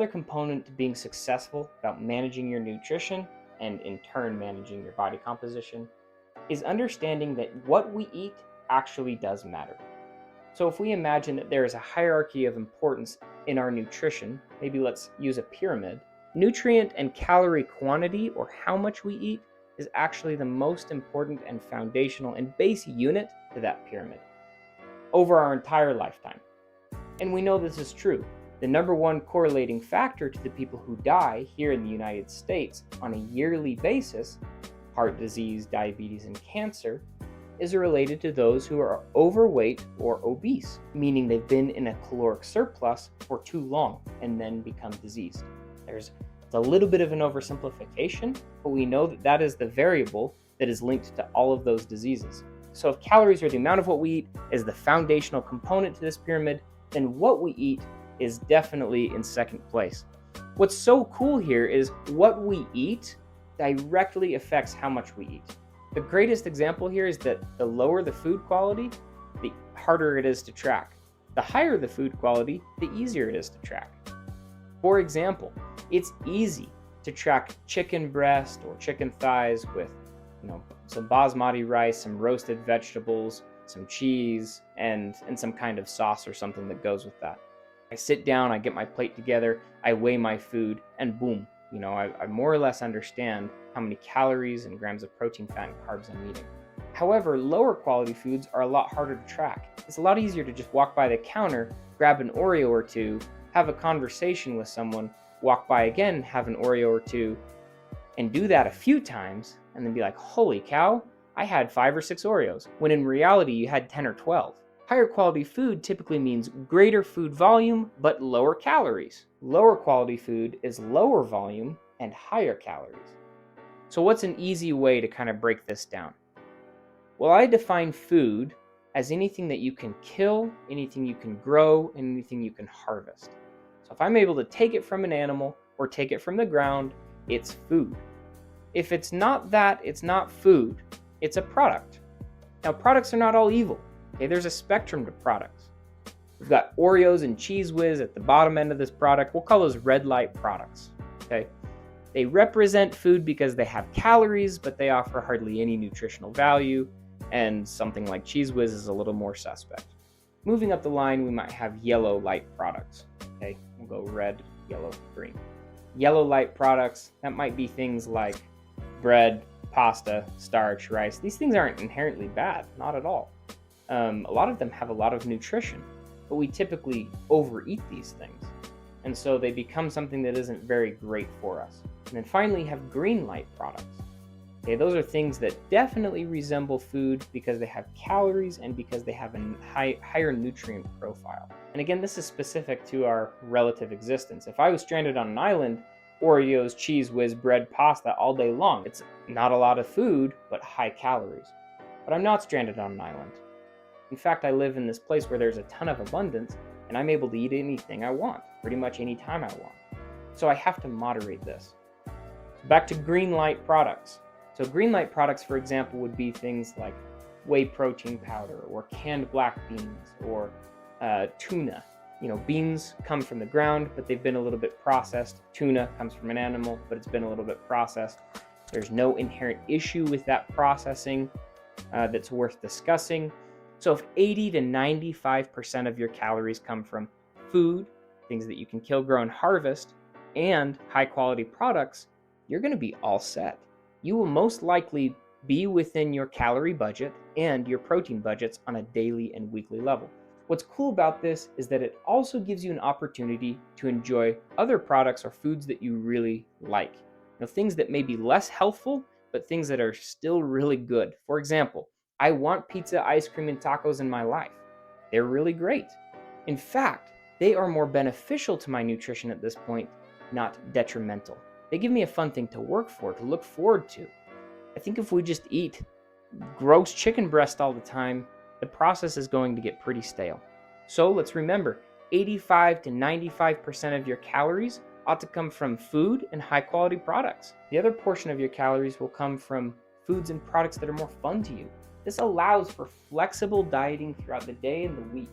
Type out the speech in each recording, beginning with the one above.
another component to being successful about managing your nutrition and in turn managing your body composition is understanding that what we eat actually does matter. So if we imagine that there is a hierarchy of importance in our nutrition, maybe let's use a pyramid, nutrient and calorie quantity, or how much we eat, is actually the most important and foundational and base unit to that pyramid over our entire lifetime. And we know this is true. The number one correlating factor to the people who die here in the United States on a yearly basis, heart disease, diabetes, and cancer, is related to those who are overweight or obese, meaning they've been in a caloric surplus for too long and then become diseased. It's a little bit of an oversimplification, but we know that that is the variable that is linked to all of those diseases. So if calories, or the amount of what we eat, is the foundational component to this pyramid, then what we eat is definitely in second place. What's so cool here is what we eat directly affects how much we eat. The greatest example here is that the lower the food quality, the harder it is to track. The higher the food quality, the easier it is to track. For example, it's easy to track chicken breast or chicken thighs with, some basmati rice, some roasted vegetables, some cheese, and some kind of sauce or something that goes with that. I sit down, I get my plate together, I weigh my food, and boom, I more or less understand how many calories and grams of protein, fat, and carbs I'm eating. However, lower quality foods are a lot harder to track. It's a lot easier to just walk by the counter, grab an Oreo or two, have a conversation with someone, walk by again, have an Oreo or two, and do that a few times, and then be like, holy cow, I had 5 or 6 Oreos, when in reality you had 10 or 12. Higher quality food typically means greater food volume, but lower calories. Lower quality food is lower volume and higher calories. So what's an easy way to kind of break this down? Well, I define food as anything that you can kill, anything you can grow, and anything you can harvest. So if I'm able to take it from an animal or take it from the ground, it's food. If it's not that, it's not food. It's a product. Now, products are not all evil. Okay, there's a spectrum to products. We've got Oreos and Cheese Whiz at the bottom end of this product. We'll call those red light products. Okay, they represent food because they have calories, but they offer hardly any nutritional value. And something like Cheese Whiz is a little more suspect. Moving up the line, we might have yellow light products. Okay, we'll go red, yellow, green. Yellow light products, that might be things like bread, pasta, starch, rice. These things aren't inherently bad, not at all. A lot of them have a lot of nutrition, but we typically overeat these things. And so they become something that isn't very great for us. And then finally, you have green light products. Okay, those are things that definitely resemble food because they have calories and because they have a higher nutrient profile. And again, this is specific to our relative existence. If I was stranded on an island, Oreos, Cheese Whiz, bread, pasta all day long. It's not a lot of food, but high calories. But I'm not stranded on an island. In fact, I live in this place where there's a ton of abundance, and I'm able to eat anything I want, pretty much any time I want. So I have to moderate this. Back to green light products. So green light products, for example, would be things like whey protein powder or canned black beans or tuna. Beans come from the ground, but they've been a little bit processed. Tuna comes from an animal, but it's been a little bit processed. There's no inherent issue with that processing that's worth discussing. So if 80 to 95% of your calories come from food, things that you can kill, grow, and harvest, and high quality products, you're going to be all set. You will most likely be within your calorie budget and your protein budgets on a daily and weekly level. What's cool about this is that it also gives you an opportunity to enjoy other products or foods that you really like. Things that may be less healthful, but things that are still really good. For example, I want pizza, ice cream, and tacos in my life. They're really great. In fact, they are more beneficial to my nutrition at this point, not detrimental. They give me a fun thing to work for, to look forward to. I think if we just eat gross chicken breast all the time, the process is going to get pretty stale. So let's remember, 85 to 95% of your calories ought to come from food and high quality products. The other portion of your calories will come from foods and products that are more fun to you. This allows for flexible dieting throughout the day and the week.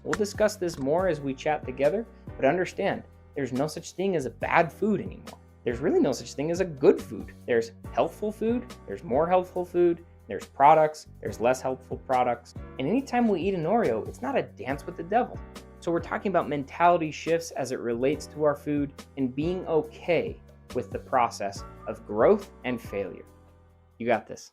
We'll discuss this more as we chat together, but understand, there's no such thing as a bad food anymore. There's really no such thing as a good food. There's healthful food, there's more healthful food, there's products, there's less healthful products. And anytime we eat an Oreo, it's not a dance with the devil. So we're talking about mentality shifts as it relates to our food and being okay with the process of growth and failure. You got this.